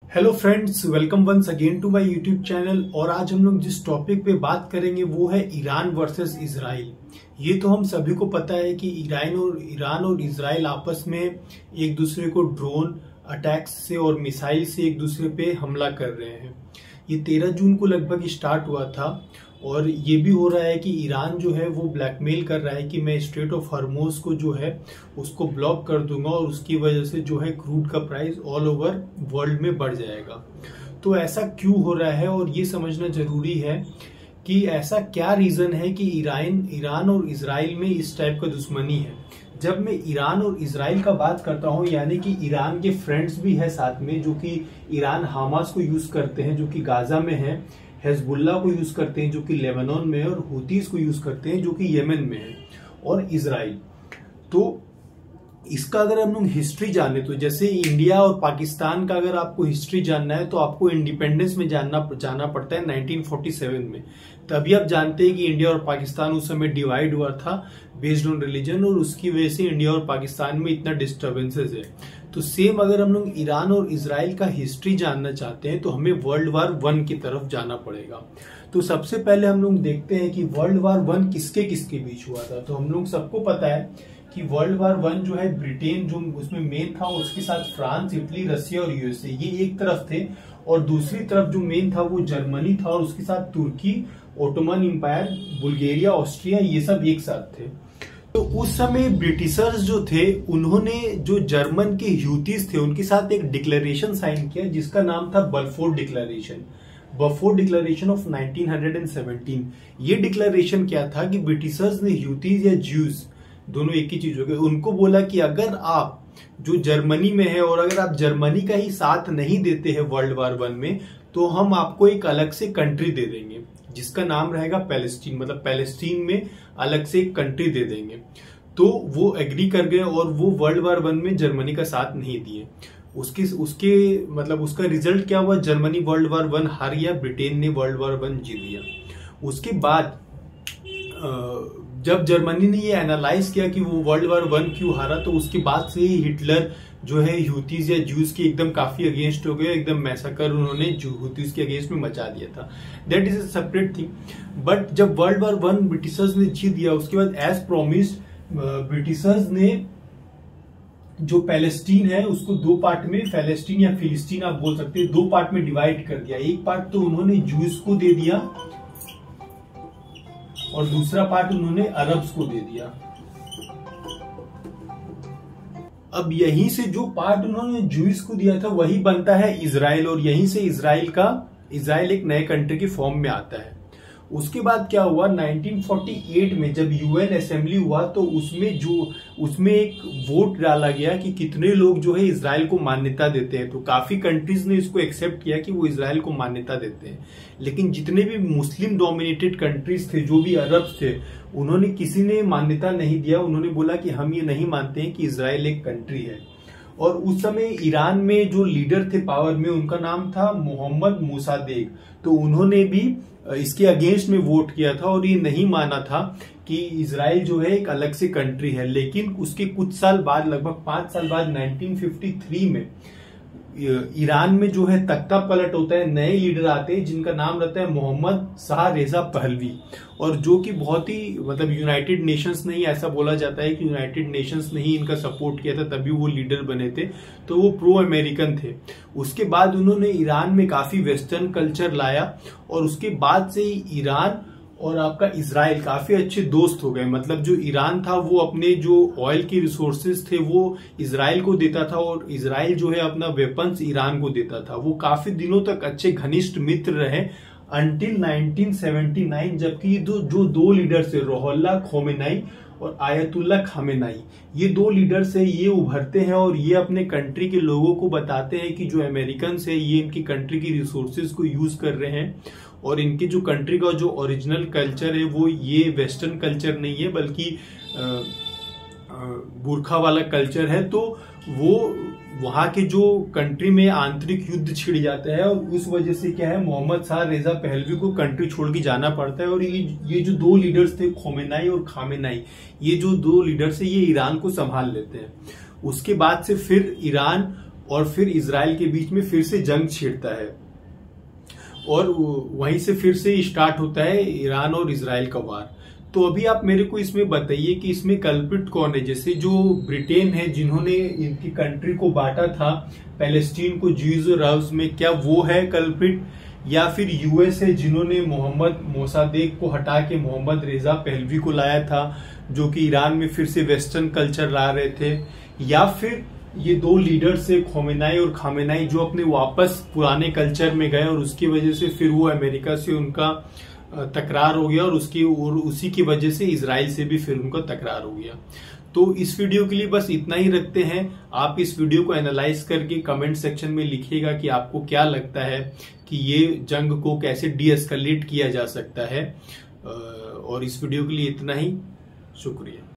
Hello friends, welcome once again to my YouTube channel. और आज हम लोग जिस टॉपिक पे बात करेंगे वो है ईरान वर्सेस इजराइल। ये तो हम सभी को पता है कि ईरान और इजराइल आपस में एक दूसरे को ड्रोन अटैक्स से और मिसाइल से एक दूसरे पे हमला कर रहे हैं। ये 13 जून को लगभग स्टार्ट हुआ था और ये भी हो रहा है कि ईरान जो है वो ब्लैकमेल कर रहा है कि मैं स्ट्रेट ऑफ हॉर्मुज को जो है उसको ब्लॉक कर दूंगा और उसकी वजह से जो है क्रूड का प्राइस ऑल ओवर वर्ल्ड में बढ़ जाएगा। तो ऐसा क्यों हो रहा है और ये समझना जरूरी है कि ऐसा क्या रीजन है कि ईरान और इजराइल में इस टाइप का दुश्मनी है। जब मैं ईरान और इजराइल का बात करता हूं, यानी कि ईरान के फ्रेंड्स भी है साथ में, जो कि ईरान हमास को यूज करते हैं जो कि गाजा में है, हिजबुल्लाह को यूज करते हैं जो कि लेबनान में है, और हुतीज को यूज करते हैं जो कि यमन में है, और इजराइल। तो इसका अगर हम लोग हिस्ट्री जाने तो जैसे इंडिया और पाकिस्तान का अगर आपको हिस्ट्री जानना है तो आपको इंडिपेंडेंस में जाना पड़ता है 1947 में। तभी आप जानते हैं कि इंडिया और पाकिस्तान उस समय डिवाइड हुआ था बेस्ड ऑन रिलीजन, और उसकी वजह से इंडिया और पाकिस्तान में इतना डिस्टर्बेंसेस है। तो सेम अगर हम लोग ईरान और इजराइल का हिस्ट्री जानना चाहते हैं तो हमें वर्ल्ड वार 1 की तरफ जाना पड़ेगा। तो सबसे पहले हम लोग देखते हैं कि वर्ल्ड वार 1 किसके किसके बीच हुआ था। तो हम लोग सबको पता है कि वर्ल्ड वार 1 जो है ब्रिटेन जो उसमें मेन था, उसके साथ फ्रांस, इटली, रशिया और यूएसए ये एक तरफ थे, और दूसरी तरफ जो मेन था वो जर्मनी था, और उसके साथ तुर्की, ओटोमन एम्पायर, बुल्गारिया, ऑस्ट्रिया, ये सब एक साथ थे। तो उस समय ब्रिटिशर्स जो थे उन्होंने जो जर्मन के ह्यूतीज थे उनके साथ एक डिक्लेरेशन साइन किया जिसका नाम था बल्फोर डिक्लेरेशन ऑफ 1917। ये डिक्लेरेशन क्या था कि ब्रिटिशर्स ने ह्यूतीज या ज्यूज दोनों एक ही चीज हो गए, उनको बोला कि अगर आप जो जर्मनी में है और अगर आप जर्मनी का ही साथ नहीं देते हैं वर्ल्ड वार 1 में, तो हम आपको एक अलग से कंट्री दे देंगे जिसका नाम रहेगा पैलेस्टीन। मतलब पैलेस्टीन में अलग से एक कंट्री दे देंगे। तो वो एग्री कर गए और वो वर्ल्ड वार 1 में जर्मनी का साथ नहीं दिए। उसका रिजल्ट क्या हुआ? जर्मनी वर्ल्ड वार 1 हार गया, ब्रिटेन ने वर्ल्ड वार 1 जीत लिया। उसके बाद जब जर्मनी ने ये एनालाइज किया कि वो वर्ल्ड वार 1 क्यों हारा, तो उसके बाद से ही हिटलर जो है ह्यूतीज या ज्यूज के एकदम काफी अगेंस्ट हो गए। एकदम मैसाकर उन्होंने ह्यूतीज के अगेंस्ट में मचा दिया था। That is a separate thing. But जब वर्ल्ड वार 1 ब्रिटिशर्स ने जीत दिया, उसके बाद एज प्रोमिस्ड ब्रिटिशर्स ने जो पैलेस्टीन है उसको 2 पार्ट में, पैलेस्टीन या फिलिस्तीन आप बोल सकते हैं, 2 पार्ट में डिवाइड कर दिया। एक पार्ट तो उन्होंने ज्यूज को दे दिया और दूसरा पार्ट उन्होंने अरब्स को दे दिया। अब यहीं से जो पार्ट उन्होंने ज्यूज को दिया था वही बनता है इजराइल, और यहीं से इजराइल एक नए कंट्री के फॉर्म में आता है। उसके बाद क्या हुआ? 1948 में जब यूएन असेंबली हुआ तो उसमें एक वोट डाला गया कि कितने लोग जो है इजराइल को मान्यता देते हैं। तो काफी कंट्रीज ने इसको एक्सेप्ट किया कि वो इजराइल को मान्यता देते हैं, लेकिन जितने भी मुस्लिम डोमिनेटेड कंट्रीज थे, जो भी अरब्स थे, उन्होंने किसी ने मान्यता नहीं दिया। उन्होंने बोला कि हम ये नहीं मानते हैं कि इजराइल एक कंट्री है। और उस समय ईरान में जो लीडर थे पावर में, उनका नाम था मोहम्मद मोसादेक। तो उन्होंने भी इसके अगेंस्ट में वोट किया था और ये नहीं माना था कि इजराइल जो है एक अलग से कंट्री है। लेकिन उसके कुछ साल बाद, लगभग 5 साल बाद, 1953 में ईरान में जो है तख्ता पलट होता है, नए लीडर आते हैं जिनका नाम रहता है मोहम्मद शाह रेजा पहलवी, और जो कि बहुत ही यूनाइटेड नेशंस ने ही, ऐसा बोला जाता है कि यूनाइटेड नेशंस ने ही इनका सपोर्ट किया था, तभी वो लीडर बने थे। तो वो प्रो अमेरिकन थे। उसके बाद उन्होंने ईरान में काफी वेस्टर्न कल्चर लाया, और उसके बाद से ही ईरान और आपका इजराइल काफी अच्छे दोस्त हो गए। मतलब जो ईरान था वो अपने जो ऑयल के रिसोर्सेज थे वो इजराइल को देता था, और इजराइल जो है अपना वेपन्स ईरान को देता था। वो काफी दिनों तक अच्छे घनिष्ठ मित्र रहे अंटिल 1979, जबकि जो 2 लीडर थे, रुहुल्लाह खोमेनी और आयतुल्ला खामेनेई, ये 2 लीडर से ये उभरते हैं और ये अपने कंट्री के लोगों को बताते हैं कि जो अमेरिकन है ये इनकी कंट्री की रिसोर्सेज को यूज कर रहे हैं, और इनकी जो कंट्री का जो ओरिजिनल कल्चर है वो ये वेस्टर्न कल्चर नहीं है, बल्कि बुरखा वाला कल्चर है। तो वो वहां के जो कंट्री में आंतरिक युद्ध छिड़ जाता है, और उस वजह से क्या है, मोहम्मद शाह रेजा पहलवी को कंट्री छोड़ के जाना पड़ता है। और ये जो 2 लीडर्स थे, खोमेनी और खामेनेई, ये जो 2 लीडर्स है ये ईरान को संभाल लेते हैं। उसके बाद से फिर ईरान और फिर इजराइल के बीच में फिर से जंग छिड़ता है और वहीं से फिर से स्टार्ट होता है ईरान और इजराइल का वार। तो अभी आप मेरे को इसमें बताइए कि इसमें कल्प्रिट कौन है। जैसे जो ब्रिटेन है जिन्होंने इनकी कंट्री को बांटा था पैलेस्टीन को ज्यूज और अरब्स में, क्या वो है कल्प्रिट, या फिर यूएस है जिन्होंने मोहम्मद मोसादेक को हटा के मोहम्मद रेजा पहलवी को लाया था जो कि ईरान में फिर से वेस्टर्न कल्चर ला रहे थे, या फिर ये दो लीडर्स है खोमेनाई और खामेनाई जो अपने वापस पुराने कल्चर में गए और उसकी वजह से फिर वो अमेरिका से उनका तकरार हो गया और उसी की वजह से इजराइल से भी फिर उनका तकरार हो गया। तो इस वीडियो के लिए बस इतना ही रखते हैं। आप इस वीडियो को एनालाइज करके कमेंट सेक्शन में लिखिएगा कि आपको क्या लगता है कि ये जंग को कैसे डीएस्केलेट किया जा सकता है। और इस वीडियो के लिए इतना ही, शुक्रिया।